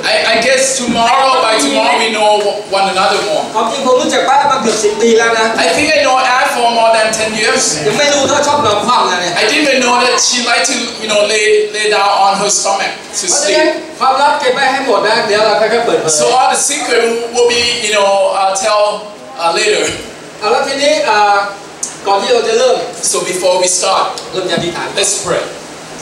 I guess by tomorrow we know one another more. ความจริงผมรู้จักป้ามาเกือบ10 ปีแล้วนะ I think I know Anne for more than 10 years. ยังไม่รู้เขาชอบนอนคว่ำนะเนี่ย I didn't even know that she liked to lay down on her stomach to เพราะฉะนั้น sleep. ความลับเก็บไว้ให้หมดนะเดี๋ยวเราค่อยๆเปิดเผย So all the secret will be tell later. แล้วทีนี้ก่อนที่เราจะเริ่ม So before we start, เริ่มจะอธิษฐาน let's pray.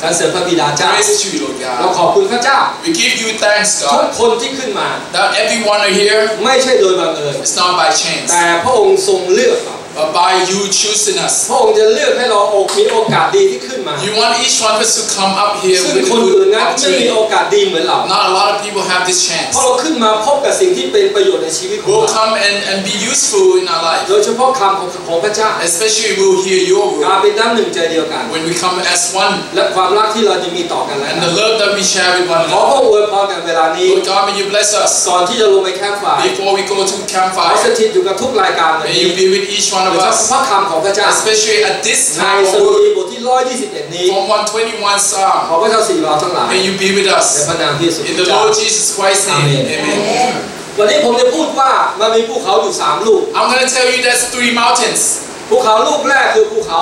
สรรเสริญพระบิดาเจ้า Praise to you, Lord เรา God. ขอบคุณพระเจ้า We give you thanks, ทุก God. คนที่ขึ้นมา That everyone are here. ไม่ใช่โดยบังเอิญ It's not by chance, แต่พระองค์ทรงเลือกเรา but by you choosing us. พระองค์จะเลือกให้เรามีโอกาสดีที่ขึ้นมา You want each one of us to come up here ซึ่ง with a คนอื่น good นั้นไม่มี opportunity. โอกาสดีเหมือนเรา Not a lot of people have this chance. เพราะเราขึ้นมาพบกับสิ่งที่เป็นประโยชน์ในชีวิตของ We'll เรา come and be useful in our life. โดยเฉพาะคำของพระเจ้า Especially we'll hear your การ word เป็นน้ำหนึ่งใจเดียวกัน when we come as one. และความรักที่เราจะมีต่อกันและ And the love that we share with one ขอ another. พระองค์อวยพรกันเวลานี้ Lord God, may you bless us ก่อนที่จะลงไปแคมป์ไฟ before we go to ขอ campfire. สถิตอยู่กับทุกรายการวัน May นี้ you be with each one โด of ยเฉ us, พาะคำของพระเจ้า especially at this ใน time ส of ดุดี word บทที่121นี้ from 121 Psalm. ขอพระเจ้าสี่เราทั้งหลาย May you be with ใน us พระนามที่สุด in the Lord Jesus Christ's name. Amen. วันนี้ผมจะพูดว่ามันมีภูเขาอยู่3ลูก I'm going to tell you there's 3 mountains. ภูเขาลูกแรกคือภูเขา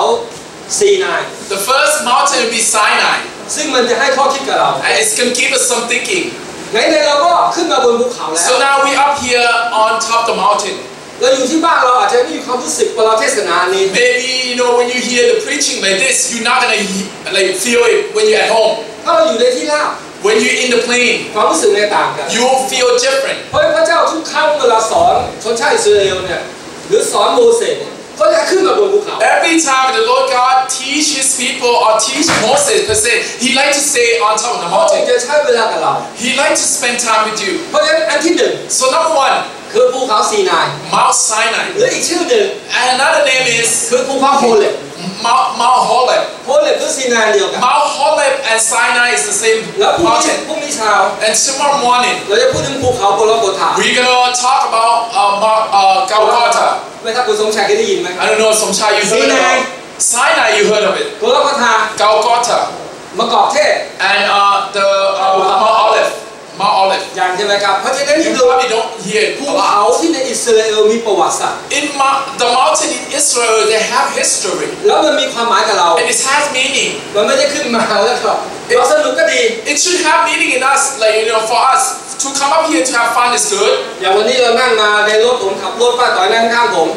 ซีนาย The first mountain will be Sinai, ซึ่งมันจะให้ข้อคิดกับเรา and it's going to give us some thinking. ไหนๆเราก็ขึ้นมาบนภูเขาแล้ว So now we up here on top of the mountain. เราอยู่ที่บ้านเราอาจจะไม่มีความรู้สึกเวลาเทศนานี้ Maybe when you hear the preaching like this, you're not gonna feel it when you're at home. ถ้าเราอยู่ในที่ราบ When you're in the plane, ความรู้สึกในต่างกัน you will feel different. เพราะพระเจ้าทุกครั้งเวลาสอนชนชาติอิสราเอลเนี่ยหรือสอนโมเสสเนี่ยเขาจะขึ้นมาบนภูเขา Every time the Lord God teach His people or teach Moses per se, He like to stay on top of the พระองค์ mountain. จะใช้เวลากับเรา He like to spend time with you. เพราะฉะนั้นอันที่หนึ่ง So number 1, คือภูเขาซีนาย Mount Sinai. หรืออีกชื่อหนึ่ง And another name is คือภูเขาโฮเลบ Mount Horeb. โฮเลบคือซีนายเดียวกัน Mount Horeb and Sinai is the same แล้วพรุ่ง mountain. นี้เช้า And tomorrow morning, เราจะพูดถึงภูเขาโกลโกธา we're gonna talk about Golgotha. ไม่ถ้าคุณสมชายเคยได้ยินไหม I don't know, Somchai, you heard of it? Sinai, you heard of it? โกลโกธา Golgotha มะกอกเทศ and the Mount Olive. Mount Olive. อย่างใช่ไหมครับเพราะฉะนั้น You ดู probably don't hear it ภู a เขา lot. ที่ในอิสราเอลมีประวัติศาสตร์ In the mountain in Israel, they have history. แล้วมันมีความหมายกับเรา And it has meaning. มันไม่ได้ขึ้นมาแล้วก็เราสนุกก็ดี It should have meaning in us, for us. To come up here to have fun is good. อย่างวันนี้เรานั่งมาในรถผมขับรถป้าต่อยนั่งข้างผม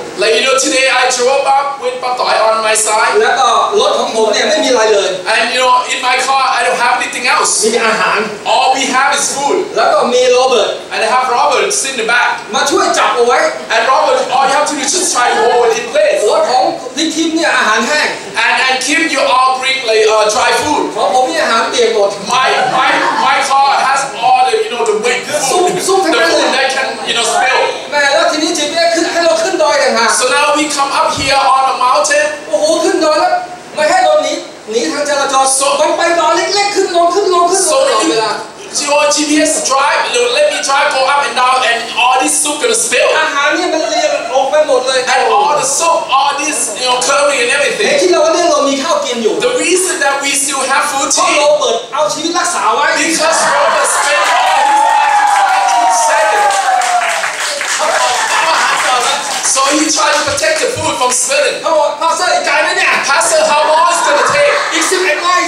Today I drove up with Patoy on my side. แล้วก็รถของผมเนี่ยไม่มีอะไรเลย And in my car I don't have anything else. มีอาหาร All we have is food. แล้วก็มีโรเบิร์ต And I have Robert sit in the back. มาช่วยจับเอาไว้ And Robert, all you have to do is just try to hold it in place. รถของพี่ทิมเนี่ยอาหารแห้ง And Kim, you all bring dry food. ของผมเนี่ยอาหารเปียกหมด My car has all the the wet food, the food that can spill. แม่แล้วทีนี้จิตเนี่ยขึ้นให้เราขึ้นดอยต่างหาก So now we come up here on a mountain. โอ้โหขึ้นดอยแล้วไม่ให้เราหนีทางจราจรต้องไปดอยเล็กๆขึ้นลงตลอดเวลา Your GPS drive, let me drive, go up and down, and all this soup gonna spill. อาหารเนี่ยมันเลียออกไปหมดเลย And all the soap, all this, curry and แต่ everything. ที่เราเนี่ยเรามีข้าวกินอยู่ The reason that we still have food เพ to ราะ eat เราเปิดเอาชีวิตรักษาไว้ because Robert spent all his life trying to save it. เขาเอาอาหารก่อนนะ So he tried to protect the food from spilling. เขาบอกพาเซอร์อีกไกลไหมเนี่ย Pastor, how long is it gonna take? อีก11 ไมล์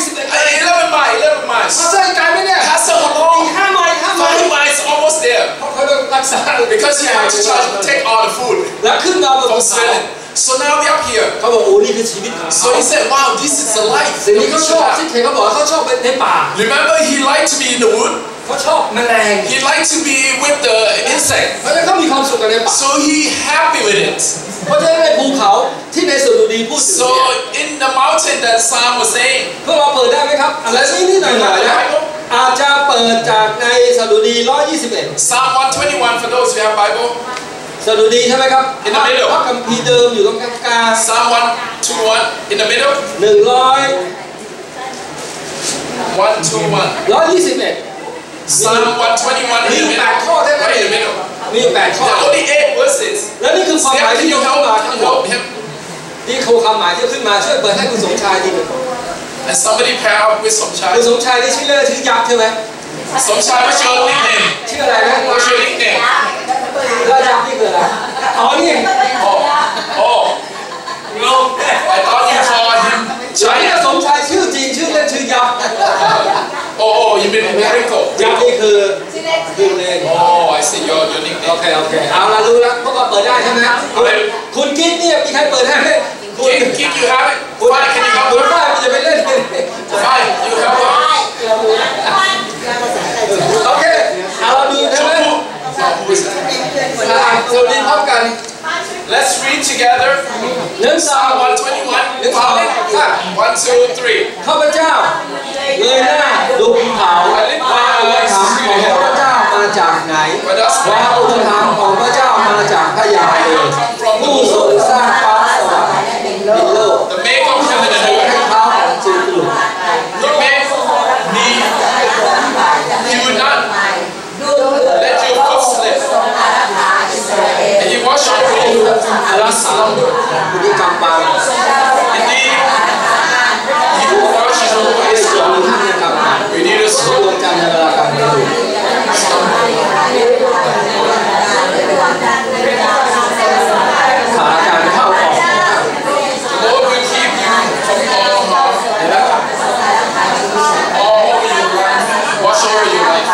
11 miles. พาเซอร์อีกไกลไหมเนี่ย Pastor, how อีก long? 5 ไมล์ 5 miles, almost there. เขาต้องรักษา Because he had to try to protect all the food แล้วขึ้นมาบน from ภูเขา spilling. So now we up here. เขาบอกโอ้นี่คือชีวิตของเขา So he said, wow, this is the life สิ่ง that ที่ we เขาช should อบ have. ที่เขาบอกเขาชอบในป่า Remember, he liked to be in the wood. เขาชอบแมลง He liked to be with the insect. เพราะฉะนั้นเขามีความสุขกับในป่า So he happy with it. เพราะฉะนั้นในภูเขาที่ในสดุดีพูดถึง So เนี่ย in the mountain that Psalm was saying, พวกเราเปิดได้ไหมครับอะไรนิดๆหน่อยๆนะอาจจะเปิดจากในสดุดี121 Psalm 121 for those who have Bible. สดุดีใช่ไหมครับ In the middle พระคัมภีร์เดิมอยู่ตรงกลาง Psalm 121 in the middle. 121. Psalm 121 in the middle. Right in the middle. มี8 ข้อ There are only 8 verses. และนี่คือความหมาย Can ที่ you ยกขึ้นมา help, ทั้ง can ห you มด help him? นี่คือความหมายที่ยกขึ้นมาช่วยเปิดให้คุณสมชายทีหนึ่ง And somebody pair up with some คุณ child. สมชายนี่ชื่อเล่นชื่อยักษ์ใช่ไหม Sometimes what's your nickname? ชื่ออะไรนะ What's your nickname? แล้วจำนี่คืออะไรอ๋อนี่ Oh. No. I thought you called him ชื่อนี่ Giant. สมชายชื่อจริงชื่อเล่นชื่อยักษ์ Oh, you mean miracle? ยักษ์นี่คือเล่น Oh, I see your โอ nickname. เคเอาละรู้แล้วพวกเราเปิดได้ใช่ไหมคุณกิ๊กเนี่ยมีใครเปิดได้ไหมคุณ Kick, you have it? Fine, can you help คุณ her? ป้าจะไปเล่น Fine, you help her? โอเคเอาเราดูใช่ไหม Who is it? สวัสดีพร้อมกัน Let's read together. หนึ่งสอง Psalm 121. 1, 2, 3. ข้าพเจ้าเงยหน้าดูภูเขาว่าอุปถัมภ์ของพระเจ้ามาจากไหนว่าอุปถัมภ์ของพระเจ้ามาจากพระยาเวห์ผู้ทรงสร้างฟ้าสวรรค์ดินโลก The maker of heaven and ให้ earth. เท้าของจูตุ The man, he would not let your foot slip. And he wash your feet. รักษาบุญกรรมบาง Indeed, he will wash your ใน ways. ส่วนที่มีกรรมบาง We need a ด soul. วงจันทร์ในเวลาการดูขาการเข้าออก The Lord will keep you from all harm. เห็นไหม All over your life. Watch over your life.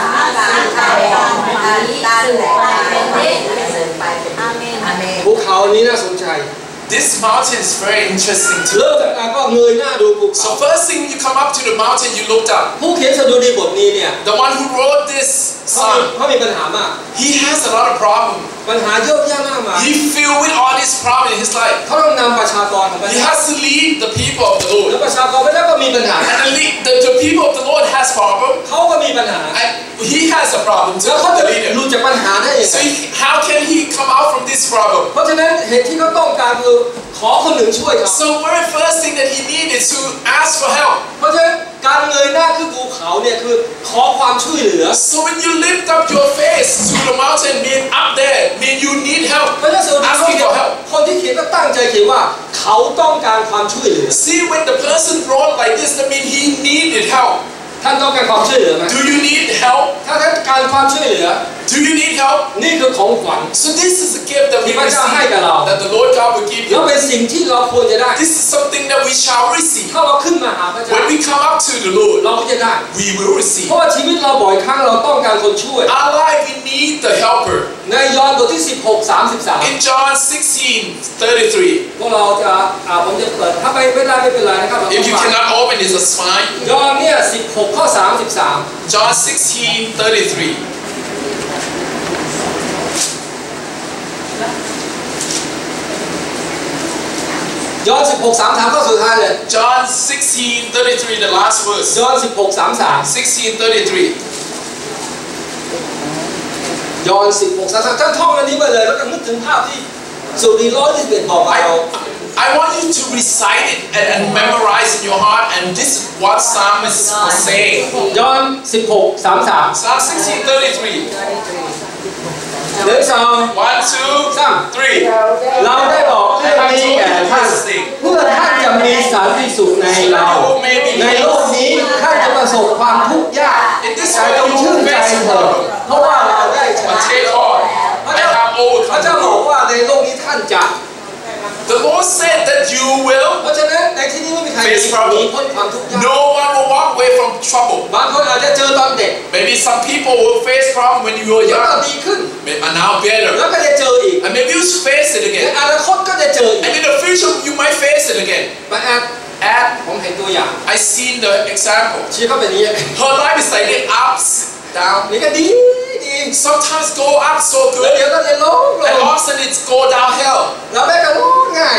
ภูเขานี้น่าสนใจ This mountain is very interesting to เริ่ม look จาก at. การก็เงยหน้าดูภูเขา So first thing you come up to the mountain, you looked up. ผู้เขียนสดุดีบทนี้เนี่ย The one who wrote this เขา psalm, มีปัญหามาก he has a lot of problems. ปัญหาเยอะแยะมากมาย He filled with all these problems in his life. เขาต้องนำประชากรของพระ He เจ้า has to lead the people of the แล้ว Lord. ประชากรพระเจ้าก็มีปัญหา And the people of the Lord has problems. เขาก็มีปัญหา And he has a problem แล้ว too, เขาจะ the leader. หลุดจากปัญหาได้ยังไง So how can he come out from this problem? เพราะฉะนั้นเหตุที่เขาต้องการคือขอคนอื่นช่วยเขา So very first thing that he needed to ask for help. เพราะฉะนั้นการเงยหน้าขึ้นภูเขาเนี่ยคือขอความช่วยเหลือ So when you lift up your face to the mountain, mean up there, mean you need help. เพราะฉะนั้นสดุดี Asking for help. คนที่เขียนก็ตั้งใจเขียนว่าเขาต้องการความช่วยเหลือ See, when the person wrote like this, that means he needed help. ท่านต้องการความช่วยเหลือไหม Do you need help? ถ้าท่านการความช่วยเหลือ Do you need help? นี่คือของขวัญ So this is a gift that we ที่พระเจ้าให้กับเรา receive, that the Lord God will give แล้ว you. เป็นสิ่งที่เราควรจะได้ This is something that we shall receive. ถ้าเราขึ้นมาหาพระเจ้า When we come up to the Lord, เราก็จะได้ we will receive. เพราะว่าชีวิตเราบ่อยครั้งเราต้องการคนช่วย Our life, we need the helper. ในยอห์นบทที่ 16:33 In John 16:33, พวกเราจะผมจะเปิดถ้าไม่ได้ไม่เป็นไรนะครับเราต้อ if ง you ฟัง cannot open it, it's fine. ยอห์นเนี่ย16:33 John 16:33. ยอห์น16:33ข้อสุดท้ายเลย John 16:33, the last verse. ยอห์น16:33 16:33. ยอห์น16:33ท่านท่องอันนี้ไปเลยแล้วก็นึกถึงภาพที่สุดี121บอกเรา I want you to recite it and memorize in your heart, and this is what Psalmist was saying. ยอห์น16:33 Psalm 16:33. 1 2 1, 2, 3. เราได้บอกเรื่องนี้แก่ท่านเพื่อท่านจะมีสันติสุขในเรา ในโลกนี้ท่านจะประสบความทุกข์ยากแต่จงชื่นใจเถิดเพราะว่าเราได้ช But นะ take heart, I have พระเจ้า overcome บ the อก world. ว่าในโลกนี้ท่านจะ The Lord said that you will. เพราะฉะนั้นในที่นี้ไม่มีใครหนีพ้นความทุกข์ยาก No one will walk away from trouble. บางคนอาจจะเจอตอนเด็ก Maybe some people will face problem when you were แล้วก็ young, ดีขึ้น and now แล้ว better. ก็จะเจออีก And maybe you face it ใน again. อนาคตก็จะเจออีก And in the future, you might face it again. มาแอดผมเห็นตัวอย่าง I seen the example. ชีวิตเขาเป็นอย่างนี้ Her life is like it ups, down. นี่ก็ดี Sometimes go up so แล้ว good, เดี๋ยวก็จะล้มล and ง often it's go downhill. แล้วแม่ก็ร้องไห้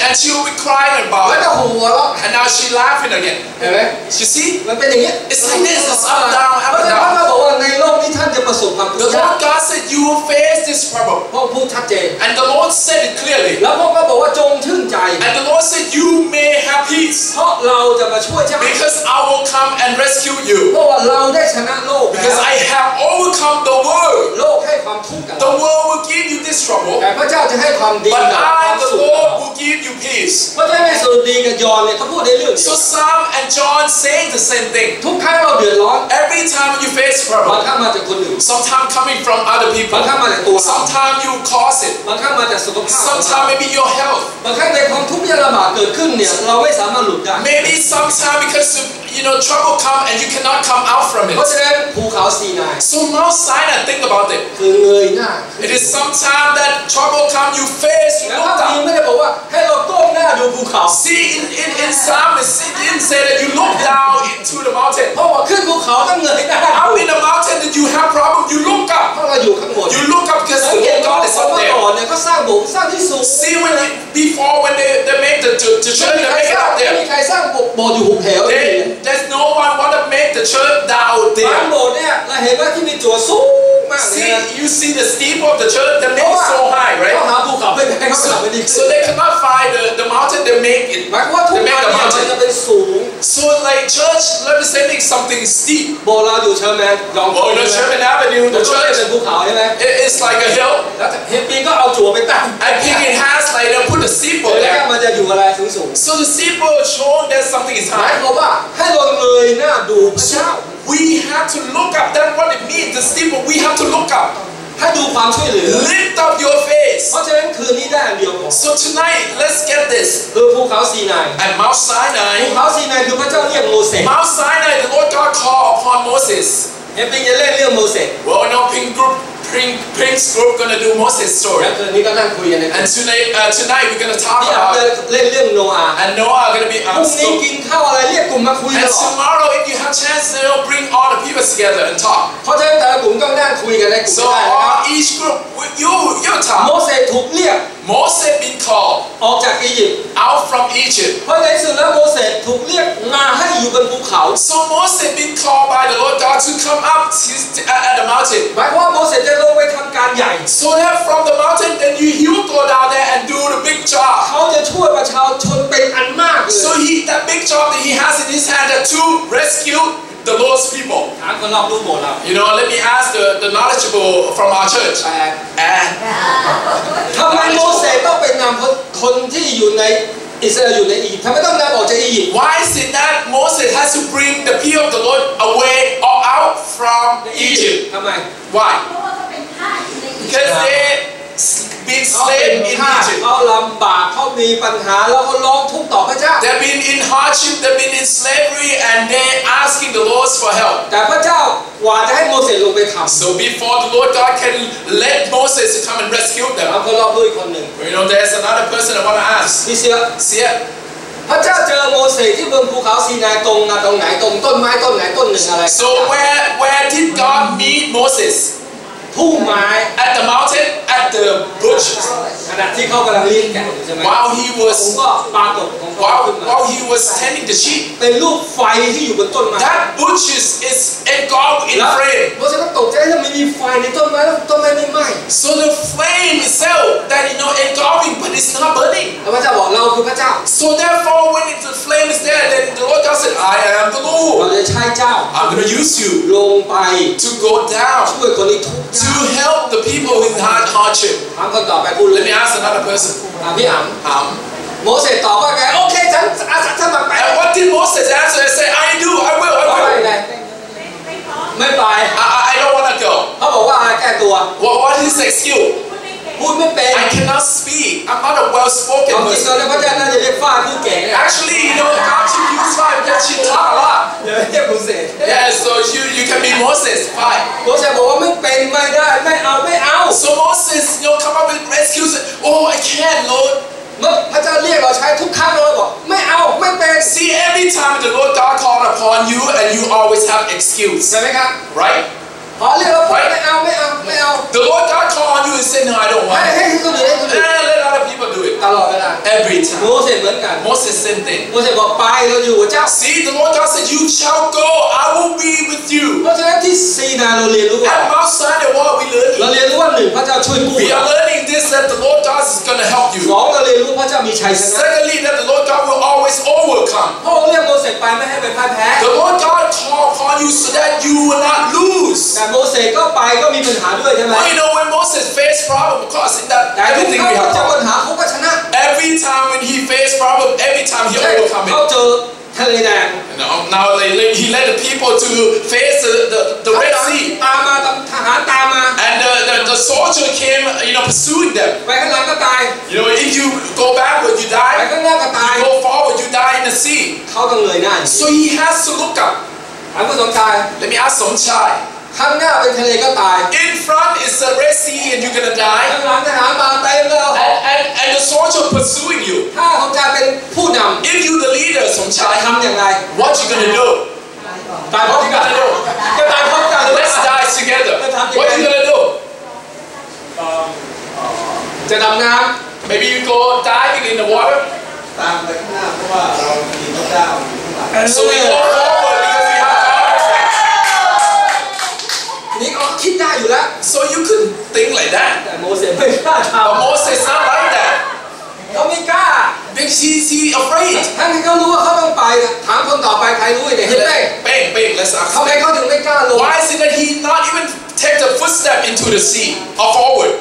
And she will be crying แล้ว about ก็ it. หัวเราะ And now she laughing again. เห็นไหม You see? มันเป็นอย่างนี้ It's like this, it's up, down, เพ up ราะ and ฉะนั้นพระ down. เจ้าบอกว่าในโลกนี้ท่านจะประสบความทุก The ข์ยาก Lord God said you will face this problem. พระองค์พูดชัดเจน And the Lord said it clearly. แล้วพระองค์ก็บอกว่าจงชื่นใจ And the Lord said you may have peace. เพราะเราจะมาช่วยใช่ไหม Because I will come and rescue เพ you. ราะว่าเราได้ชนะโลก Because I have overcome the world. โลกให้ความทุกข์กับ The เรา world will give you this this trouble, แต่พระเจ้าจะให้ความดี but กับควา I, ม the สุข Lord, will give you peace. เพราะฉะนั้นในสดุดีกับยอห์นเนี่ยเขาพูดในเรื่องเดียว So Sam and John saying the same thing. ทุกครั้งเราเดือดร้อน Every time you face บาง trouble, ครั้งมาจากคนอื่น sometimes coming from other บาง people, ครั้งมาจากตัวเรา sometimes you cause it, บางครั้งมาจากสุขภาพ sometimes maybe your health, บางครั้งในความทุกข์ยากลำบากเกิดขึ้นเนี่ยเราไม่สามารถหลุดได้ maybe sometimes because trouble come and you cannot come out from เพราะ it. ฉะนั้นภูเขาซีนาย So Mount Sinai, think about it. คือเงยหน้า It is sometimes that trouble come, you face, you แล้ว look พระคัมภีร์ down. ไม่ได้บอกว่าให้เราก้มหน้าดูภูเขา See, in Psalm, it didn't say that you look down into the mountain. เพราะว่าขึ้นภูเขาต้องเงยหน้า Up in the mountain, that you have problem, you look เพ up. ราะเราอยู่ข้างบน You look up because สัง the เกต Lord ว่า God is ส up มัย there. ก่อนเนี่ยเขาสร้างโบสถ์สร้างที่สูง See, before when they make the church, they ไม่ make it up มี there. ใครสร้างโบสถ์อยู่หุบเหว There's no one want to make the church down บาง there. โบสถ์เนี่ยเราเห็นว่าที่มีจั่วสูงมากเลย See, นะ you see the steeple of the church, they เพ make ราะ it ว่า so high, เขา right? หาภูเขาไม่ได้เขาหาไม่ดี So they cannot find the mountain, they make it. หมายความว่าทุก They อัน make the เนี่ยมันจะ mountain. เป็นสูง So like church representing something steep. โบสถ์เราอยู่เชอร์แมนยองโก Oh, the Sherman Avenue, the the church เป็น church, ภูเขาใช่ไหม it's like a hill. แล้วเฮปปี้ก็เอาจั่วไปตั้ง I think it has like they put the steeple แล้ว there. มันจะอยู่อะไรสูง So the steeple showing that something is ๆหมาย high. ความว่าให้เราเงยหน้าดูพระเจ้า We have to look up. That's what it means. The steeple, we have to look up. ให้ดูความช่วยเหลือ Lift up your เพ face. ราะฉะนั้นคืนนี้ได้อันเดียวพอ So tonight, let's get this. คือภูเขาซีนาย At Mount ภู Sinai, เขาซีนายคือพระเจ้าเรียกโมเสส Mount Sinai, the Lord God called upon Moses. เฮปปี้จะเล่นเรื่องโมเสส Well, Pink's group gonna do Moses' แล้ story. วคืนนี้ก็นั่งคุยกันใน And tonight we're gonna talk ที่อาจจะ about เล่นเรื่องโนอาห์ and Noah gonna be พรุ่งนี้ on. กินข้าวอะไรเรียกกลุ่มมาคุยต And ลอด tomorrow, if you have chance, bring all the people together and talk. เพราะฉะนั้นแต่ละกลุ่มต้องนั่งคุยกันในกลุ่ม So ได้นะครับ each group, your โม talk. เสสถูกเรียก Moses been called ออกจากอียิปต์ out from Egypt. เพราะในที่สุดแล้วโมเสสถูกเรียกมาให้อยู่บนภูเขา So Moses been called by the Lord God to come up at the mountain. หมายความว่าโมเสสจะลงไปทำการใหญ่ So that from the mountain, then he will go down there and do the big job. เขาจะช่วยประชาชนเป็นอันมากเลย So that big job that he has in his hand to rescue the Lord's people. ถามคนรอบรู้โบสถ์เรา Let me ask the knowledgeable from our church. แต่ And ทำไมโมเสสต้องเป็นนำคนที่อยู่ในอิสราเอลอยู่ในอียิปต์ทำไมต้องนำออกจากอียิปต์ why is it that Moses has to bring the people of the Lord away or out from Egypt? ทำไม Why? เพราะว่าเขาเป็นทาสอยู่ในอียิปต์ Because they been เขาเป็น slave in ทาส Egypt. เขาลำบากเขามีปัญหาแล้วเขาร้องทุกข์ต่อพระเจ้า They've been in hardship, they've been in slavery, and they're asking the Lord for help. แต่พระเจ้ากว่าจะให้โมเสสลงไปทำ So before the Lord God can let Moses to come and rescue ถาม them, คนรอบรู้อีกคนหนึ่ง there's another person I want to ask. พี่เสีย See it? พระเจ้าเจอโมเสสที่บนภูเขาซีนายตรงไหนตรงต้นไม้ต้นไหนต้นหนึ่งอะไร So where did God meet Moses? พุ่มไม้ At the mountain, at the bushes. ขณะที่เขากำลังเลี้ยงแกะอยู่ใช่ไหม While he ผม was ก็ปรากฏของเขาขึ้นมา while he was tending the sheep. เป็นรูปไฟที่อยู่บนต้นไม้ That bushes is engulfed in แล้ว flame. โมเสสก็ตกใจถ้าไม่มีไฟในต้นไม้แล้วต้นไม้ไม่ไหม้ So the flame itself that engulfing, but it's not burning. แล้วพระเจ้าบอกเราคือพระเจ้า So therefore, when the flame is there, then the Lord God said, I am the เรา Lord. จะใช้เจ้า I'm going to use you ลงไป to go down ช่วยคนที่ทุกข์ to help the people in hardship. ถามคนต่อไปพูดเล Let ย me ask another person. ถามพี่อ๋ำโมเสสตอบว่าไงโอเคฉันอาสาสมัครไป And what did Moses answer? He said, I do, I will, เพราะอะไร I ไง ไม่พร้อม ไม่ไป will. I don't want to go. เขาบอกว่าแก้ตัว What is his excuse? พูดไม่เก่ง พูดไม่เป็น I cannot speak. I'm not a well-spoken ความจริง person. ตอนนี้พระเจ้าน่าจะเรียกฝ้าผู้เก่งเนี่ย Actually, God should use fire because she talk a lot. เดี๋ยวเรียกโมเสส Yeah, so you can be Moses. Fine. โมเสสบอกว่าไม่เป็นไม่ได้ไม่เอา So Moses, come up with excuses. Oh, I can't, Lord. เมื่อพระเจ้าเรียกเราใช้ทุกครั้งเราบอกไม่เอาไม่เป็น See, every time the Lord God called upon you, and you always have excuse, ใช่ไหมครับ right? พอเรียกเราไม่เอา The Lord God called on you and said, No, I don't ให้ want it. คนอื่นให้คนอื่น Let other people do it. ตลอดเวลา Every โม time. เสสเหมือนกัน Moses, same thing. โมเสสบอกไปเราอยู่กับเจ้า See, the Lord God said, You shall go. I will be with you. เพราะฉะนั้นที่ซีนาเราเรียนรู้ว่า At Mount Sinai, what are we เรา learning? เรียนรู้ว่าหนึ่งพระเจ้าช่วยกู้ We are learning this that the Lord God is going to help ส you. องเราเรียนรู้พระเจ้ามีชัยชนะ Secondly, that the Lord God will always overcome. พระองค์เรียกโมเสสไปไม่ให้ไปพ่ายแพ้ The Lord God called upon you so that you will not lose. แต่โมเสสก็ไปก็มีปัญหาด้วยใช่ไหม Well, you know when Moses faced problem, of course, in that แต่ทุก everything ครั้ง we เขา have เจอปัญ problem. หาเขาก็ชนะ Every time when he faced problem, every time he ใช่ overcome เขา it. เจอทะเลแดง Now he led the people to face the Red Sea. ตามมาทหารตามมา And the soldier came, pursuing them. ไปข้างหลังก็ตาย If you go backward, you ไป die. ข้างหน้าก็ตาย You go forward, you die in the sea. เขาต้องเงยหน้า So he has to look up. ถามผู้สมชาย Let me ask Somchai. ข้างหน้าเป็นทะเลก็ตาย In front is the Red Sea and you're gonna die. ข้างหลังทหารมาเต็มเลย And the soldier pursuing you. ถ้าสมชายเป็นผู้นำ If you're the leader, จะ Somchai, ทำอย่างไร what you gonna do? ตายพร้อมกันจะตายพร้อมกัน Let's die together. What you gonna do? จะดำน้ Maybe you go diving in the water. ตามไปข้างหน้าเพราะว่าเรามีพระเจ้าอยู่ข้างหลัง So we go forward because we have God. ำนี่เขาคิดได้อยู่แล้ว So you couldn't think like that. แต่โมเสสไม่กล้าท But Moses not like that. ำเขาไม่กล้า Because he afraid. ทั้งที่เขารู้ว่าเขาต้องไปถามคนต่อไปใครรู้เนี่ยเห็นไหม Bang, let's ask ทำไม him. เขาถึงไม่กล้าลง Why is it that he not even take the footstep into the sea or forward?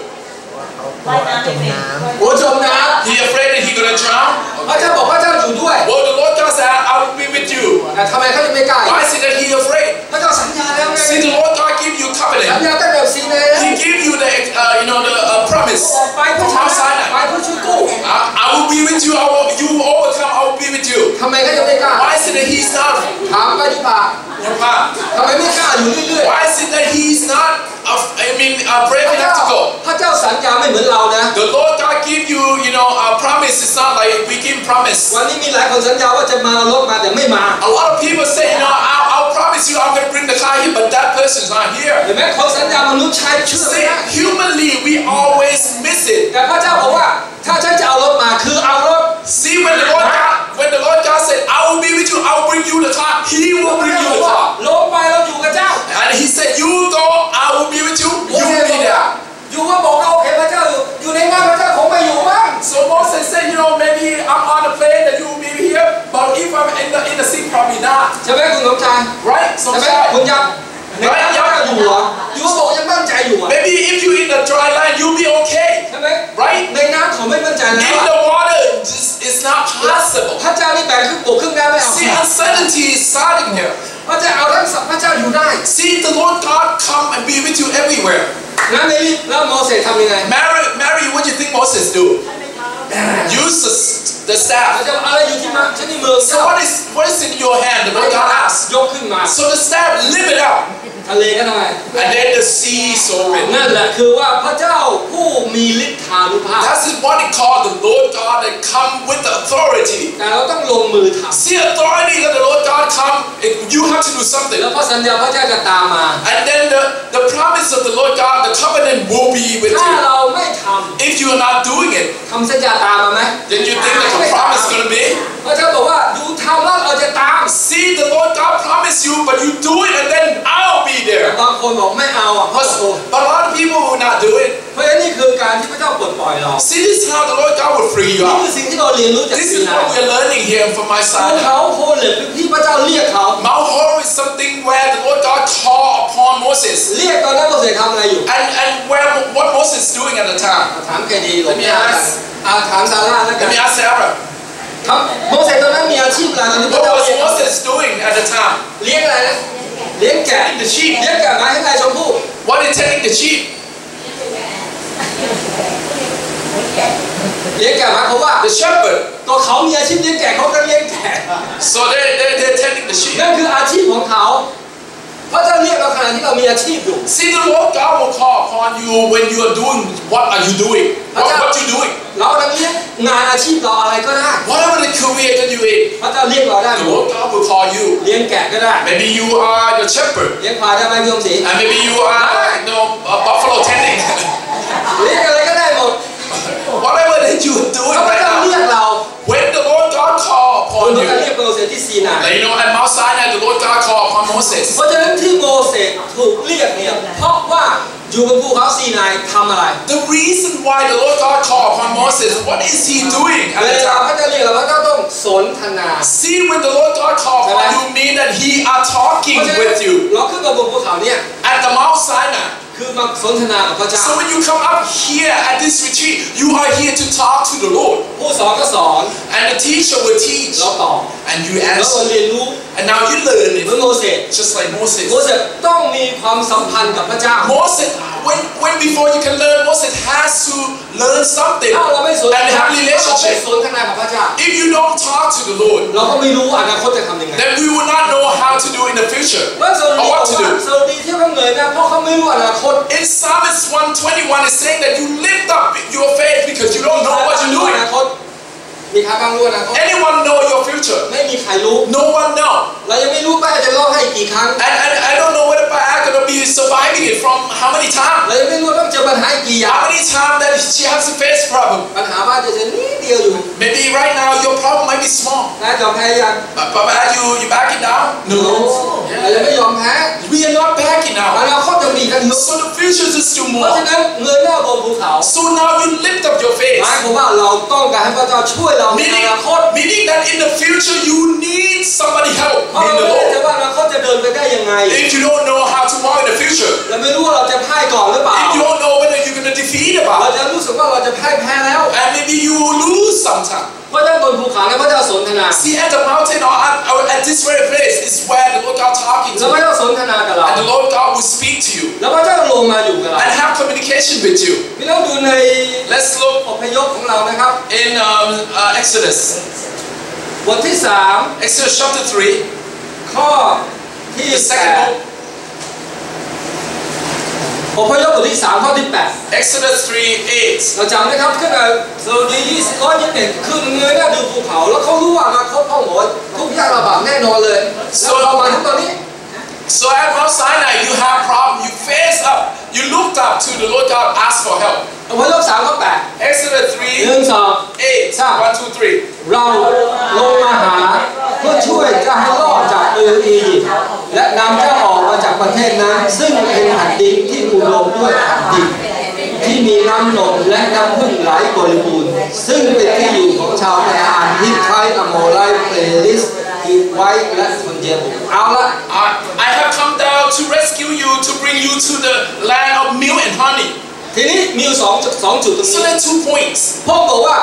โอ้จมน้ He afraid that he gonna drown? ำพระเจ้าบอกพระเจ้าอยู่ด้วย Well, the Lord God said, I will be with you. แต่ทำไมเขาจะไม่กล้า Why is it that he afraid? พระเจ้าสัญญาแล้วไง See, the Lord God give you สัญ covenant. ญาตั้งแต่ซีนาแล้ว He give you the promise ไปเพื่อ from ช Mount นะไป Sinai. เพื่อช่วยกู้ I will be with you. You will overcome. I will be with you. ทำไมเขาจะไม่กล้า Why is it that he's not? ถามไปดีกว่าทำไมไม่กล้าอยู่เรื่อย Why is it that he's not? Brave ๆ enough to go. พระเจ้าสัญญาไม่เหมือนเรานะ The Lord God give you, a promise. It's not like we give promise. วันนี้มีหลายคนสัญญาว่าจะมารถมาแต่ไม่มา A lot of people say, I'll promise you I'm going to bring the car here, but that person's not here. เห็นไหมคนสัญญามนุษย์ใช้เชื่อไม่ See, ได้ humanly we always miss it. แต่พระเจ้าบอกว่าถ้าฉันจะเอารถมาคือเอารถ See, when the Lord God said, I will be with you, I will bring you the car, He will bring you the car. ลงไปเราอยู่กับเจ้า And He said, you go, I will be with you, โม you เส will ส be บอกว่า there. อยู่ก็บอกว่าโอเคพระเจ้าอยู่ในงานพระเจ้าคงไม่อยู่บ้าง So Moses said, maybe I'm on the plane that you will be here, but if I'm in the sea, probably not. ใช่ไหมคุณสมชาย Right? So ใช่ไหมคุณยักษ์ในงานพระเจ้าอยู่เหรออยู่ก็บอกยังมั่นใจอยู่อ่ะ maybe if you're in the dry land, you'll be okay. ใช่ไหม Right? ในน้ำเขาไม่มั่นใจแล้ว In the water, it's not possible. พระเจ้านี่แบ่งครึ่งบกครึ่งน้ำไม่เอา See, uncertainty is starting here. พระเจ้าเอาทั้งสองพระเจ้าอยู่ได้ See, the Lord God come and be with you everywhere. งั้นแล้วโมเสสทำยังไง Mary, what do you think Moses do? Use the พ staff. ระเจ้าอะไรอยู่ที่มือฉันนี่มือ So what is in your hand? The Lord God asked. ยกขึ้นมา So the staff, lift it up. ทะเลก็ทำไม And then the sea soared. นั่นแหละคือว่าพระเจ้าผู้มีฤทธานุภาพ That's what they call the Lord God that come with the authority. แต่เราต้องลงมือท See, authority that the Lord God come, you have to do ำ something. แล้วพระสัญญาพระเจ้าจะตามมา And then the promise of the Lord God, the covenant will be with ถ้า you. เราไม่ท If you are not doing it, ำคำสัญญาตามมาไหม then you think that the promise is going to be. พระเจ้าบอกว่าอยู่ทำแล้วเราจะตาม See, the Lord God promised you, but you do it and then I'll be แต่ there. บางคนบอกไม่เอาอ่ะ But a lot of people will not do it. เพราะฉะนั้นนี่คือการที่พระเจ้าปลดปล่อยเรา See, this is how the Lord God will free you นี่ up. คือสิ่งที่เราเรียนรู้จาก This ซี is นา what we're learning here from my ภู side. เขาโฮเล็บที่พระเจ้าเรียกเขา Mount Horeb is something where the Lord God called upon Moses. เรียกตอนนั้นโมเสสทำอะไรอยู่ And what Moses is doing at the time. ถามใครดีหลงยากถามซาร่าแล้วกัน Let me ask Sarah. ครับโมเสสตอนนั้นมีอาชีพอะไรตอนนี้พระ What เจ้า was เรียกเขา Moses doing at the time? เลี้ยงอะไรนะเลี้ยงแกะ The sheep. เลี้ยงแกะมาให้นายชมพู่ What is tending the sheep? เลี้ยงแกะหมายความว่า The shepherd. ตัวเขามีอาชีพเลี้ยงแกะเขาก็เลี้ยงแกะ So they're tending the sheep. นั่นคืออาชีพของเขาพระเจ้าเรียกเราขณะที่เรามีอาชีพอยู่ See, the Lord God will call upon you when you are doing what are you doing? What you doing? เราดังเลี้ยงงานอาชีพเราอะไรก็ได้ Whatever the career that you in, พระเจ้าเรียกเราได้ the Lord God will call you. เลี้ยงแกะก็ได้ Maybe you are the shepherd, เลี้ยงควายได้ไหมพี่อมศรี and maybe you are, a buffalo tending. เลี้ยงอะไรก็ได้หมด Whatever that you are doing ถ้าพระ right เจ้าเรียก now, เรา when the Lord God call คน upon พระเจ้า you, เรียกโมเสสที่ซีนา at Mount Sinai, the Lord God called upon Moses. เพราะฉะนั้นที่โมเสสถูกเรียกเนี่ยเพราะว่า อยู่บนภูเขาซีนายทำอะไร The reason why the Lord God called upon Moses, what is he doing at เว the ลา time? พระเจ้าเรียกเราพระเจ้าต้องสนทนา See, when the Lord God called upon you, mean that he are เพ talking ราะฉะนั้น with you เราขึ้นมาบนภูเขาเนี่ย at the Mount Sinai. คือมาสนทนากับพระเจ้า So when you come up here at this retreat, you are here to talk to the Lord. ผู้สอนก็สอน And the teacher will teach. เราตอบ And you แล้วเรา answer. เรียนรู้ And now you learn เหมือน it. โมเสส Just like โม Moses. เสสต้องมีความสัมพันธ์กับพระเจ้า Moses, when before you can learn, Moses has to learn something ถ้าเราไม่สนท and นา have ไม่ relationship. สนทนากับพระเจ้า If you don't talk to the Lord, เราก็ไม่รู้อนาคตจะทำยังไง then we will not know how to do in the future ว่าส or รุป what ว่า to ส do. รุปดีที่เขาเหนื่อยนะเพราะเขาไม่รู้อนาคต In Psalms 121 is saying that you lift up your faith because you don't know what you're อ doing. นาคตมีใครบ้างรู้อนาคต Anyone know your future? ไม่มีใครรู้ No one know. เรายังไม่รู้ป้าจะร้องให้กี่ครั้ง And I don't know whether I'm gonna be surviving it from how many times. เรายังไม่รู้ว่าต้องเจอปัญหากี่อย่าง How many times that she has to face problem. ปัญหาบ้านจะนิดเดียวอยู่ Maybe right now your problem might be small. นายยอมแพ้ยัง But you backing down? เรายังไม่ยอมแพ้ We are not backing อ now. นาคตจะมีกันเยอะ So the future is still เพราะ more. ฉะนั้นเงยหน้าบนภูเขา So now you lift up your ห face. มายความว่าเราต้องการให้พระเจ้าช่วยเราในอนาคต Meaning that in the future you need somebody help เพราะ in เรา the ไม่แน่ใจ Lord. ว่าอนาคตจะเดินไปได้ยังไง If you don't know how to walk in the future, เราไม่รู้ว่าเราจะพ่ายก่อนหรือเปล่า if you don't know whether you're gonna defeat เรา about, จะรู้สึกว่าเราจะพ่ายแพ้แล้ว and maybe you will lose sometime. เพราะฉะนั้นบนภูเขาเนี่ยพระเจ้าสนทนา See, at the mountain or at this very place is where the Lord God talking แล้วพระ to you, เจ้าสนทนากับเรา and the Lord God will speak to you แล้วพระเจ้าลงมาอยู่กับเรา and have communication with you. พี่น้องดูใน Let's look อพยพของเรานะครับ in Exodus. บทที่ Exodus chapter 3, 3 ข้อที่ the second book. 8อพยพบทที่ 3 ข้อที่ Exodus 3:8. เราจำนะครับขึ้นมาสดุดี121ขึ้นเงยหน้าดูภูเขาแล้วเขารู้ว่าอนาคตพ่อหมอทุกยากลำบากแน่นอนเลยแล้วเรามาถึงตอนนี้ So at Mount Sinai, you have problem. You face up. You looked up to the Lord God, asked for help. อพยพ3ข้อ Exodus 8 3, 1 2 8. 1, 2, 3. เราลงมาหาเพื่อช่วยเจ้าให้รอดจากมืออียิปต์และนำเจ้าออกมาจากประเทศนั้นซึ่งเป็นแผ่นดินที่อุดมด้วยแผ่นดินที่มีน้ำนมและน้ำพึ่งไหลบริบูรณ์ซึ่งเป็นที่อยู่ของชาวคานาอันฮิตไทอโมไรเปลิสฮิตไวและคนเยบุเอาละ I have come down to rescue you, to bring you to the land of milk and honey. ทีนี้มีอยู่2 จุดตรง So นี้ there are 2 points. พ่อบอกว่า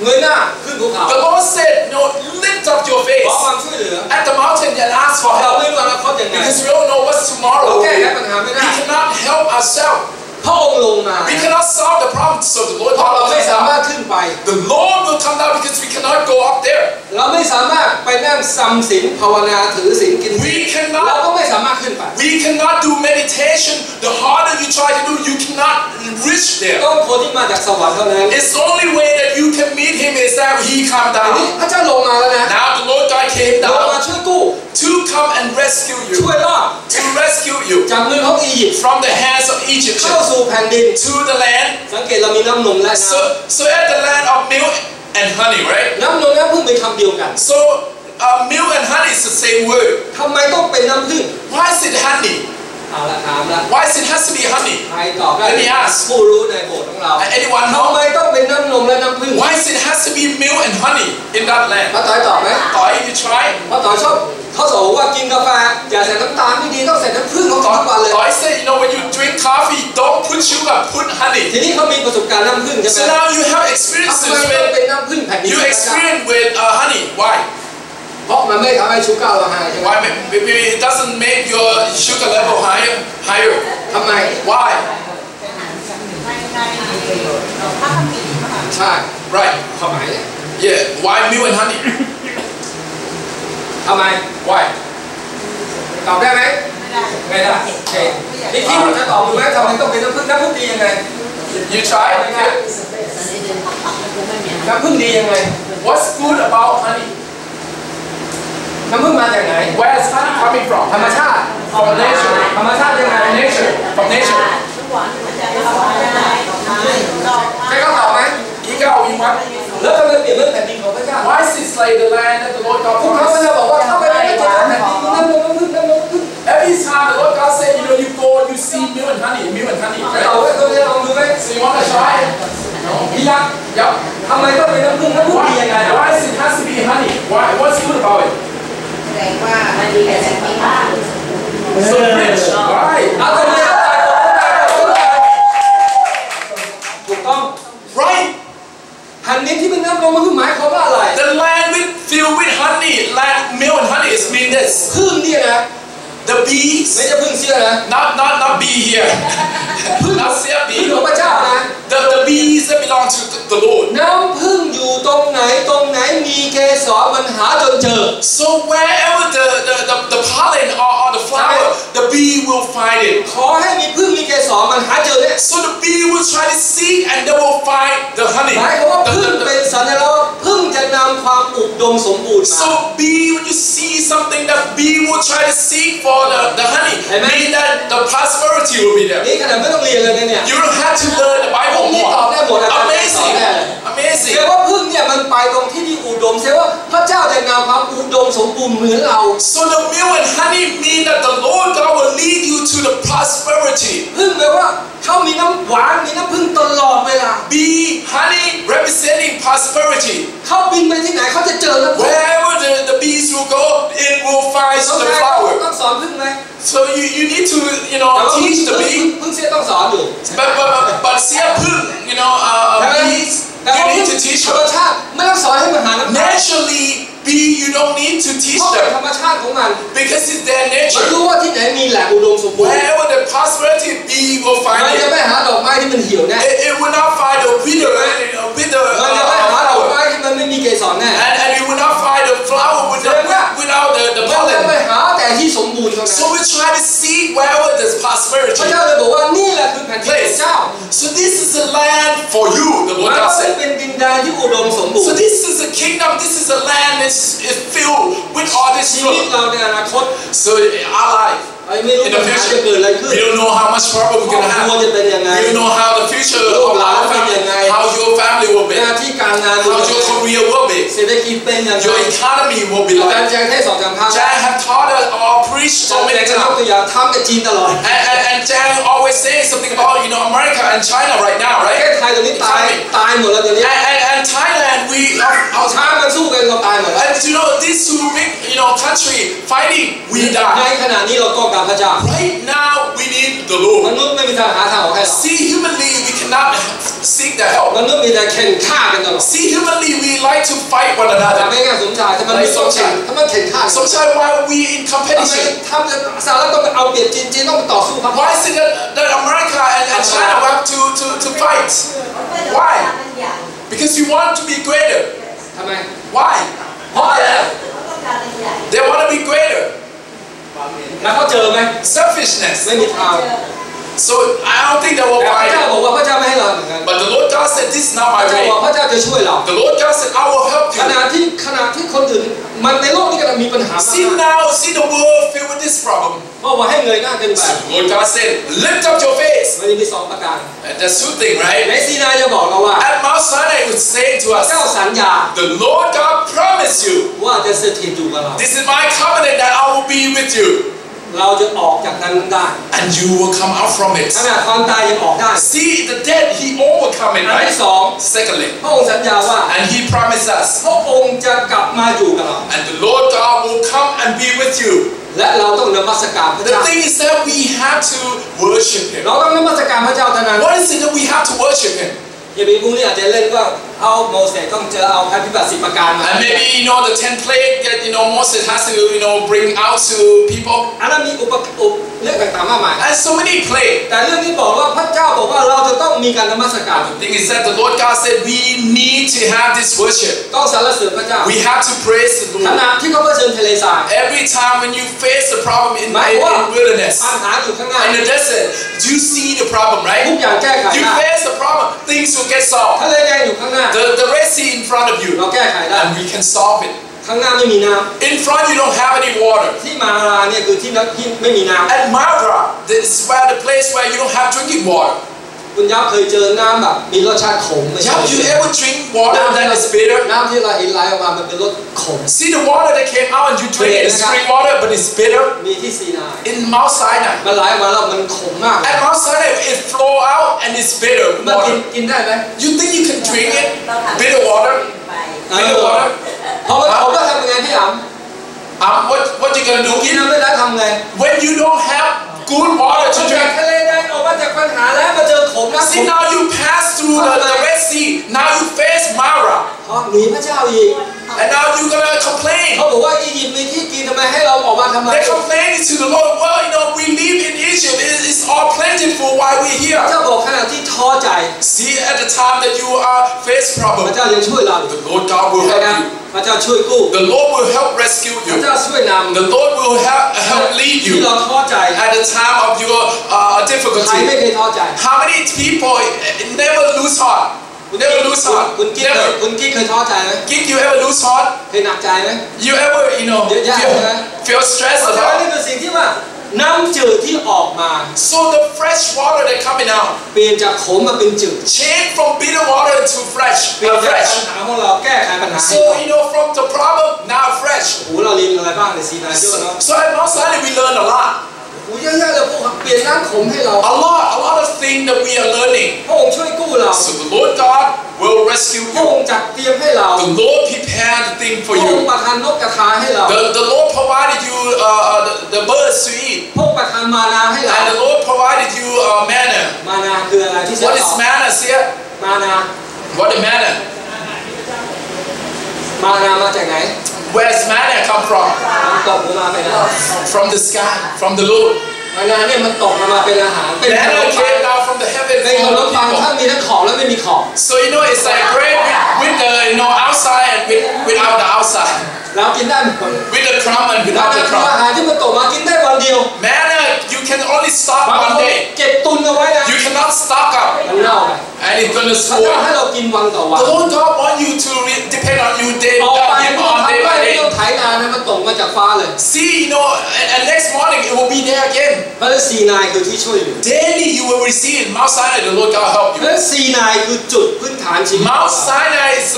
เงยหน้าขึ้นภูเขา The Lord said, no, lift up your ขอ face ความช่วยเหลือ at the mountain and ask for เรา help. ไม่รู้อนาคตยังไง Because we don't know what's เรา tomorrow. แก้ We ไขปัญหาไม่ได้ cannot help ourselves. พระองค์ลงมา We cannot solve the problem. So the Lord เพราะเรา God ไม่ comes สามารถ down. ขึ้นไป The Lord will come down because we cannot go up there. เราไม่สามารถไปนั่งซ้ำศีลภาวนาถือศีลกินศีล We เรา cannot ก็ไม่สามารถขึ้นไป We cannot do meditation. The harder you try to do, you cannot reach there. ต้องคนที่มาจากสวรรค์เท่านั้น It's the only way that you can meet him is that he come ทีนี้ down. พระเจ้าลงมาแล้วนะ Now the Lord God came ลงมา down ช่วยกู้ to come and rescue ช่วย you. รอด To rescue you จากมือของอียิปต์ from the hands of เข้า Egyptians สู่แผ่นดิน to the land. สังเกตเรามีน้ำนมและน้ So at the land of milk and honey, right? ำน้ำนมน้ำพึ่งเป็นคำเดียวกัน So milk and honey is the same word. ทำไมต้องเป็นน้ำพึ่ง Why is it honey? เอาละถามละ Why is it has to be honey? ใครตอบได้ Let me ask. ผู้รู้ในโบสถ์ของเรา Anyone ทำไม know? ต้องเป็นน้ำนมและน้ำพึ่ง Why is it has to be milk and honey in that land? ป้าต่อยตอบไหม Or if you try, ป้าต่อยชอบเขาบอกว่ากินกาแฟอย่าใส่น้ำตาลไม่ดีต้องใส่น้ำผึ้งของทุกวันเลย or I say, when you drink coffee, don't put sugar, put ที honey. นี้เขามีประสบการณ์น้ำผึ้งใช่ไหม So now you have ทำ experiences ไมต้อง with เป็นน้ำผึ้งแผ่นดิน you experience with honey. Why? เพราะมันไม่ทำให้ชูการ์เราหายใช่ไหม Why? Maybe it doesn't make your sugar level higher. ทำไม Why? ใช่ Right. ความหมายเนี่ย Yeah. Why milk and honey? ทำไม Why? ตอบได้ไหมไม่ได้โอเคนี่คิดจะตอบถูกไหมทำไมต้องเป็นน้ำผึ้งน้ำผึ้งดียังไง You try? Okay. น้ำผึ้งดียังไง What's good about honey? น้ำผึ้งมาจากไหน Where is honey coming ธร from? รมชาติ From nature. ธรรมชาติยังไง From nature. From nature. ใช่เขาตอบไหม Ikaw, you want? แล้วทำไมเปลี่ยนเรื่องแผ่นดินของพระเจ้า Why is it like the land that the Lord God พวกเขา promised? จะบอกว่าเข้าไปไม่เจอแผ่นดินน้ำนมน้ำผึ้งน้ำนมน้ำผึ้ง Every time the Lord God said, you go, you see milk and honey, milk and honey, เต่า right? ตัวนี้ลองดูไหม So you want to try? No. พี่ยักษ์ Yep. ทำไมต้องเป็นน้ำผึ้งน้ำผึ้งดียังไง Why is it has to be honey? Why? What's good about it? แสดงว่ามันดีแต่สิ่งที่บ้าน So rich. Why? เอาตัวนี้ถูกต้อง Right. หันนี้ที่เป็นน้ำนมมันคือหมายความว่าอะไร The land filled with honey, land milk and honey is mean this. พึ่งเนี่ยนะ The bees, ไม่ใช่พึ่งเชื่อนะ not bee here. Not see a พึ่ง bee. ของพระเจ้านะ The bees that belong to the Lord. น้ำพึ่งอยู่ตรงไหนมีเกสรมันหาจนเจอ So wherever the pollen or the flower, the bee will find it. ขอให้มีพึ่งมีเกสรมันหาเจอเนี่ย So the bee will try to seek and they will find the honey. หมายความว่าพึ่งเป็นสัญลักษณ์พึ่งจะนำความอุดมสมบูรณ์มา So bee, when you see something, that bee will try to seek for the honey. Amen. Mean that the prosperity will be there. นี่ขนาดไม่ต้องเรียนเลยนะเนี่ย You don't have to learn the Bible more. Amazing. แส Amazing. ดงว่าพึ่งเนี่ยมันไปตรงที่อุดมแสดงว่าพระเจ้าจะนำความอุดมสมบูรณ์เหมือนเรา So the milk and honey mean that the Lord God will lead you to the prosperity. พึ่งแปลว่าเขามีน้ำหวานมีน้ำพึ่งตลอดเวลา Bee, honey, representing prosperity. เขาบินไปที่ไหนเขาจะเจอน้ำพึ่ง Wherever the bees will go, it will find ต้อง the flower. สอนพึ่งไหม So you need to, แต่ว่า teach the bee. พึ่งเสียต้องสอนอยู่ But see a pig, bees, แต่ you ว่าพึ่ need ง to teach ธรรม them. ชาติไม่ต้องสอนให้มันหาน้ำ Naturally, bee, you don't need to เพ teach ราะเป็นธร them รมชาติของมัน because it's their มัน nature. รู้ว่าที่ไหนมีแหล่งอุดมสมบูรณ์ Wherever the prosperity, bee will มัน find จะ it. ไม่หาดอกไม้ที่มันเหี่ยวแน่ It will not find the wither, มันจะไม่หาดอกไม้ flower. ที่มันไม่มีเกสรแน่ And you will not find the flower without the มันจะ pollen. ไปหาแต่ที่สมบูรณ์เท่านั้น So we try to seek wherever there's พระ prosperity. เจ้าเลยบอกว่านี่แหละคือแผ่นดินของเจ้า So this is a land for you, the มั Lord น God ไม่ said. เป็นดินแดนที่อุดมสมบูร So ณ์ this is a kingdom, this is a land that is filled with all this ชีวิต fruit. เราในอนาคต So our life, ไม่รู้ in ปั the ญหา future, จะเกิดอะไรขึ้น we don't know how much trouble ค we're รอบ going to ครัว have. จะเป็นยังไง We don't know how the future of our family, how your family will be, หน้าที่การงาน how your career will be, เศรษฐกิจเป็นยังไง your economy will be อาจารย์ like. แจงเทศสองสามครั้ง Jan have taught us or preached อา so จารย์แจ many งจะยก times. ตัวอย่างทำกับจีนตลอด And Jan always saying something about America and China right now, ประเท right? ศไทยตอนนี้ตายหมดแล้วตอนนี้ And Thailand, our ช้างมันสู้กันเราตายหมดแล้ว and these two big country fighting, we ใน die. ขณะนี้เราต้องการพระเจ้า Right now we need the ม Lord. นุษย์ไม่มีทางหาทางออกให้เรา See, humanly we cannot seek the help. มนุษย์มีแต่แข่งฆ่ากันตลอด See, humanly we like to fight one แต่ another. ไม่งั้นสมชายถ้ามันมีสมชายถ้ามันแข่งฆ่ากัน Sometimes why are we in ทำไม competition? ทำสหรัฐต้องไปเอาเปรียบจีนต้องไปต่อสู้ครับ Why is it that America and China have to fight? Why? Because you want to be greater. ทำไม Why? เพราะอะไร They want to be greater. แล้วเขาเจอไหม Selfishness. ไม่มีทาง So I don't think they will แต่พระ find เจ้า it. บอกว่าพระเจ้าไม่ให้เราเหมือนกัน But the Lord God said, this is not พ my ระเจ้า way. บอกพระเจ้าจะช่วยเรา The Lord God said, I will help ขณะ you. ที่คนอื่นมันในโลกนี้กำลังมีปัญหา See now, see the world filled with this problem. เพราะว่าให้เงยหน้าขึ้นไป So the Lord God said, lift up your face. มันจะมีสองประการ And that's two things, ใน right? ซีนายจะบอกเราว่า At Mount Sinai, it would say to เจ้า us, สัญญา the Lord God promised you, ว่าจะสถิตอยู่กับเรา this is my covenant that I will be with you. เราจะออกจากนั้นได้ And you will come out from it. ขนาดความตายยังออกได้ See, the dead, he overcome it, อัน right? ที่สอง Secondly, พระองค์สัญญาว่า and he promised us, พระองค์จะกลับมาอยู่กับเรา and the Lord God will come and be with you. และเราต้องนมัสการพระ The เจ้า thing is that we have to worship him. เราต้องนมัสการพระเจ้าเท่านั้น What is it that we have to worship him? อย่ามีพรุ่งนี้อาจจะเล่นว่าเอาโมเสสต้องเจอเอาภัยพิบัติ10ประการมา And maybe the 10 plague that Moses has to bring out to people. อันนั้นมีอุปเรื่องต่างๆมากมาย And so many plague. แต่เรื่องนี้บอกว่าพระเจ้าบอกว่าเราจะต้องมีการนมัสการ The thing is that the Lord God said we need to have this worship. ต้องสรรเสริญพระเจ้า We have to praise the ข Lord. ณะที่เขาเผชิญทะเลทราย Every time when you face the problem in หมายว่า wilderness, ปัญหาอยู่ข้างหน้า in the desert, you see the problem, ทุก right? อย่างแก้ไข You ได้ face the problem, things will get ทะ solved. เลแดงอยู่ข้างหน้า The Red Sea in front of you, เราแก้ไขได้ and we can solve it. ข้างหน้าไม่มีน้ In front you don't have any water. ำที่มาราเนี่ยคือที่ไม่มีน้ At Mara, this is where the place where you don't have drinking water. ำ คุณยับเคยเจอน้ำแบบมีรสชาติขมไหม Have you ever drink water that is bitter? น้ำที่เราเห็นไหลออกมามันเป็นรสขม See the water that came out and you drink it, it's spring water, but it's bitter. มีที่ซีนา In Mount Sinai. มันไหลออกมาแล้วมันขมมาก At Mount Sinai, it flow out and it's bitter มัน water. กินได้ไหม You think you can drink it? Bitter water? เออ Bitter water? พอมันขมแล้วทำยังไงพี่อ๋ำ What you gonna do? กินน้ำไม่ได้ทำไง When you don't have good water to จาก drink. ทะเลแดงออกมาจากปัญหาแล้วมาเจอขมนะข See ม now you pass through the Red Sea. Now you face Mara. เพราะหนีพระเจ้าอีก And now you're gonna complain. เขาบอกว่าอียิปต์มีที่กินทำไมให้เราออกมาทำไม They're complaining to the Lord. Well, we live in Egypt. It's all plentiful while we're พ here. ระเจ้าบอกขณะที่ท้อใจ See, at the time that you are face พ problem, ระเจ้ายังช่วยเราอยู่ the Lord God will ใช่ไหม help you. พระเจ้าช่วยกู้ The Lord will help rescue พระเจ้า you. ช่วยนำ The Lord will help lead ที่ you เราท้อใจ at the time of your ใคร difficulty. ไม่เคยท้อใจ How many people never lose heart? Never lose heart. คุณกิ๊ก Never. คุณกิ๊กเคยท้อใจไหม Did you ever lose heart? เคยหนักใจไหม You ever, Yeah. feel stressed เพราะฉะนั้น about? นี่คือสิ่งที่ว่าน้ำจืดที่ออกมา So the fresh water that coming out เปลี่ยนจากขมมาเป็นจืด change from bitter water to เปลี่ยนจาก fresh. ปัญหาของเราแก้ไขปัญหาให้ So from the problem now fresh. โอ้เราเรียนอะไรบ้างในซีนาเยอะเนาะ So at Mount Sinai we learn a lot. โอ้เยอะแยะเลยพวกเปลี่ยนน้ำขมให้เรา A lot of things that we are learning. พระองค์ช่วยกู้เรา So the Lord God will rescue พระอง you. ค์จัดเตรียมให้เรา The Lord prepared the thing พ for ระองค์ you. ประทานนกกระทาให้เรา The Lord provided you the birds to eat. พระองค์ประทานมานาให้เรา And the Lord provided you manna. มานาคืออะไรที่ What is manna, Sia? มานา What is manna? มานามาจากไหน Where's manna come from? มันตกลงมาเป็นอาหาร From the sky, from the Lord. มานาเนี่ยมันตกลงมาเป็นอาหารเป็นขน Manna มปัง came down from the heaven เป็นข for น the มปัง people. ทั้งมีทั้งขอบและไม่มีขอบ So it's like bread with the outside and without the outside. เรากินได้หมด With the crumb and มา without นา the คืออา crumb. หารที่มันตกมากินได้วันเดียว Manna, you can only stock บาง one คน day. เก็บตุนเอาไว้นะ You cannot stock up มันเน่าไป and it's gonna พระเจ้าให้ spoil. เรากินวันต่อวัน The Lord God want you to depend on you day ออกไปไม่ต้อง on day ทำไร่ by ไม่ต้อง day. ไถนานะมันตกมาจากฟ้าเลย See, and next morning it will be there again. เพราะฉะนั้นซีนายคือที่ช่วยเหลือ Daily you will receive Mount Sinai, the Lord God help เพ you. ราะฉะนั้นซีนายคือจุดพื้นฐานชีวิต Mount Sinai is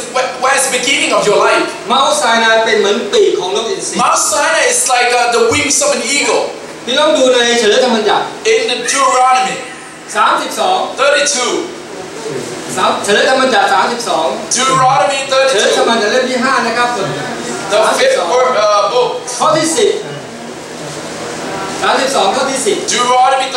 where's the beginning of your life. เมาส์ซีนายเป็นเหมือนปีกของนกอินทรี Mount Sinai is like the wings of an eagle. พี่น้องดูในเฉลยธรรมบัญญัติ In the Deuteronomy 32 32. เฉลยธรรมบัญญัติ32 Deuteronomy เฉลยธรรมบัญ 32. ญัติเล่มที่5นะครับ The fifth book. ข้อที่10 32ข้อที่10 Deuteronomy 32:10.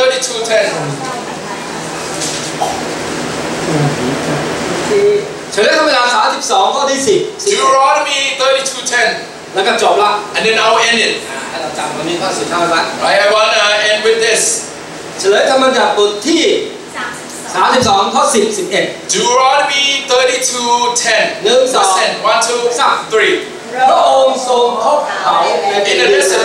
เฉลยธรรมบัญญัติ32ข้อที่10 Deuteronomy 32:10. แล้วก็จบละ And then I'll end it. ให้เราจำวันนี้ข้อสุดท้ายไว้ Right, I want to end with this. เฉลยธรรมบัญญัติบทที่32ข้อ10 11 Deuteronomy 32:10. 1 2 Listen, 1, 2, 3. พระองค์ทรงพบเขาในแผ่นดิน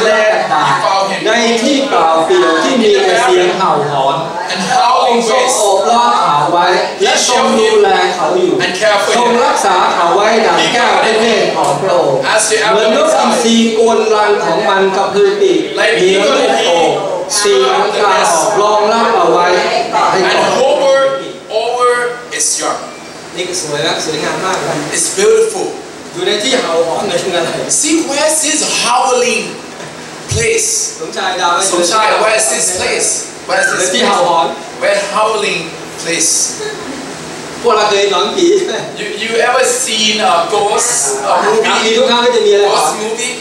แดนต่างๆในที่เปล่าเปลี่ยวที่มีแต่เสียงเห่าหอน And พระอง howling ค์ทรง waves. โอบล้อมเขาไว้และทรงดูแลเขาอยู่ And care for ทรง him. รักษาเขาไว้ดังแก้วได้เนตรของพระองค์ As the เหมือนนกอินทรีกวนรังของมันกับพือปีกมีลูกโตปีกของกลางออกรองรับเอาไว้ให้ And ก่อน over its young. นี่ก็สวยนะสวยงามมากเลย It's beautiful. อยู่ในที่เห่าหอนในที่นั้นเลย See, where's this howling place? สมชายดาวให้ So, child, where's this place? Where's ใน this ที่เห่า place? หอน Where's howling place? พวกเราเคยหนอนผีใช่ไหม You ever seen a ghost หนังผี movie? ทุกครั้งก็จะมีอะไร Ghost movie?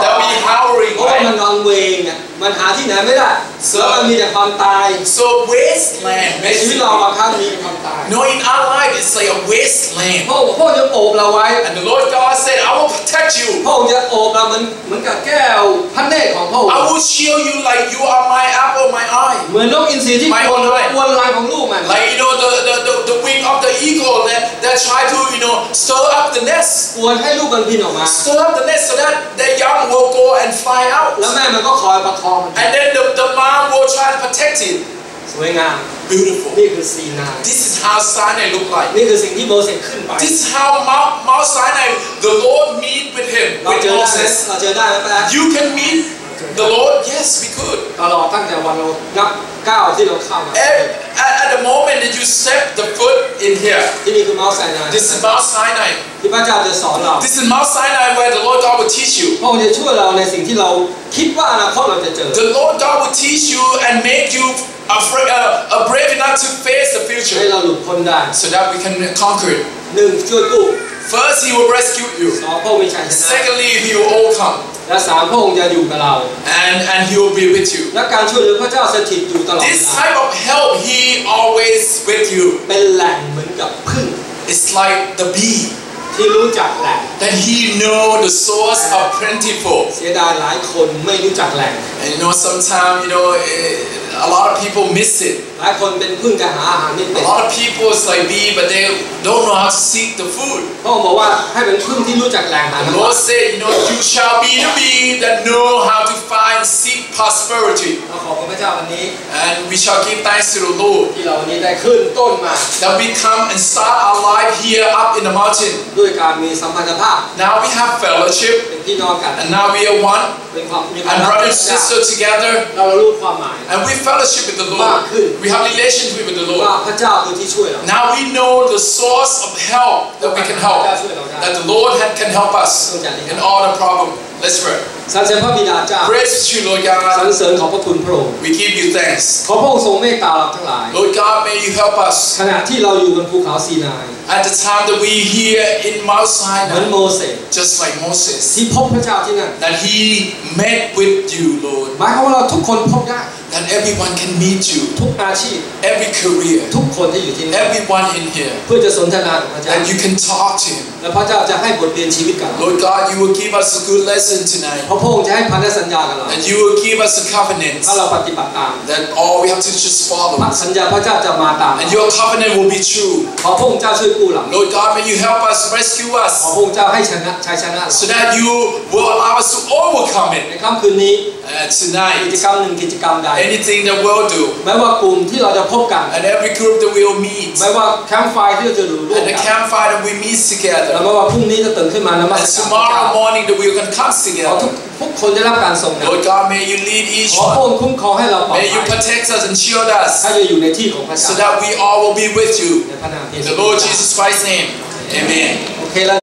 They'll be howling, เพราะว่ามัน right? นอนเวงอ่ะมันหาที่ไหนไม่ได้แล้วมันมีแต่ความตาย So wasteland, ในชีวิตเรา basically. บางครั้งมีความตาย No, in our life, it's like a wasteland. พระองค์จะโอบเราไว้ And the Lord God said, I will protect you. พระองค์จะโอบเราเหมือนกับแก้วพระเนตรของพระองค์ I will shield you like you are my apple, my eye. เหมือนนกอินทรีที่กวนรังของลูกมัน Like, the wing of the eagle that try to, stir up the nest. กวนให้ลูกมันบินออกมา Stir up the nest so that the young will go and fly แล้ว out. แม่มันก็คอยประคองมัน And then the mom will try to protect it. สวยงาม Beautiful. นี่คือซีนาย This is how Sinai look like. นี่คือสิ่งที่โมเสสขึ้นไป This is how Mount Sinai, the Lord meet with him, เรา with เจอได้ไหม Moses. เราเจอได้ไหมป้า You can meet the Lord? Yes, we could. ตลอดตั้งแต่วันเรานับก้าวที่เราเข้ามา At the moment that you step the foot in here. ที่นี่คือเมาส์ไซนาย This is Mount Sinai. ที่พระเจ้าจะสอนเรา This is Mount Sinai where the Lord God will teach you. พระองค์จะช่วยเราในสิ่งที่เราคิดว่าอนาคตเราจะเจอ The Lord God will teach you and make you brave enough to face the ให้ future เราหลุดพ้นได้ so that we can conquer it. หนึ่งช่วยกู้ First, He will rescue you. สองพระองค์มีชัยชนะ Secondly, He will overcome. และสามพระองค์จะอยู่กับเรา And He will be with you. และการช่วยเหลือพระเจ้าสถิตอยู่ตลอดเว This ลา type of help, He always with you. เป็นแหล่งเหมือนกับผึ้ง It's like the bee ที่รู้จักแหล่ง that He know the source of plentiful. เสียดายหลายคนไม่รู้จักแหล่ง And sometimes a lot of people miss it. หลายคนเป็นผึ้งแต่หาอาหารไม่เป็น A lot of people is like bee, but they don't know how to seek the food. พระองค์บอกว่าให้เป็นผึ้งที่รู้จักแหล่งหา The น้ำ Lord said, you shall be the bee that know how to find, seek prosperity. เราขอบพระเจ้าวันนี้ And we shall give thanks to the Lord ที่เราวันนี้ได้ขึ้นต้นมา that we come and start our life here up in the mountain. ด้วยการมีสัมพันธภาพ Now we have fellowship, เป็นพี่น้องกัน and now we are one, เป็นความมีความ and รัก brother กั and น sister together, เรารู้ความหมาย and we fellowship with the Lord. We have relationship with the ว่า Lord. พระเจ้าคือที่ช่วยเรา Now we know the source of help that we can help, that the Lord can help us in all the problem. Let's pray. สรรเสริญพระบิดาเจ้า Praise to you, Lord สรร God. เสริญขอบพระคุณพระองค์ We give you thanks. ขอพระองค์ทรงเมตตาเราทั้งหลาย Lord God, may you help us ขณะที่เราอยู่บนภูเขาซีนาย at the time that we here in Mount เหมือน Sinai, โมเสส just like Moses, ที่พบพระเจ้าที่นั่น that he met with you, Lord, หมายความว่าเราทุกคนพบได้ that everyone can meet you, ทุกอาชีพ every career, ทุกคนที่อยู่ที่นี่ everyone in here, เพื่อจะสนทนากับพระเจ้า that you can talk to him. และพระเจ้าจะให้บทเรียนชีวิตกับเรา Lord God, you will give us a good lesson tonight, เพราะพระองค์จะให้พันธสัญญากับเรา and you will give us a covenant ถ้าเราปฏิบัติตาม that all we have to just follow, สัญญาพระเจ้าจะมาตาม and your covenant will be true. ขอพระองค์เจ้าช่วยกู้เรา Lord God, may you help us, rescue ขอ us, พระองค์เจ้าให้ชัยชนะ so that you will allow us to overcome ใน it ค่ำคืนนี้ กิจ tonight. กรรมหนึ่งกิจกรรมใด Anything that we'll do, ไม่ว่ากลุ่มที่เราจะพบกัน and every group that we'll meet, ไม่ว่าแคมป์ไฟที่เราจะอยู่ร่วม and the กัน campfire that we meet แล้ว together, ไม่ว่าพรุ่งนี้จะตื่นขึ้นมานมัส and การพระเจ้า tomorrow morning that we're going to come ขอ together. ทุกคนได้รับการทรงนำ Lord God, may you lead each ขอพระอง one. ค์คุ้มครองให้เราปลอด May you ภัย protect us and shield us, ถ้าจะอยู่ในที่ของพระเจ้า so that we all will be with you. ในพระนามเย In ซู the Lord Jesus Christ's name, amen. โอเคแล้ว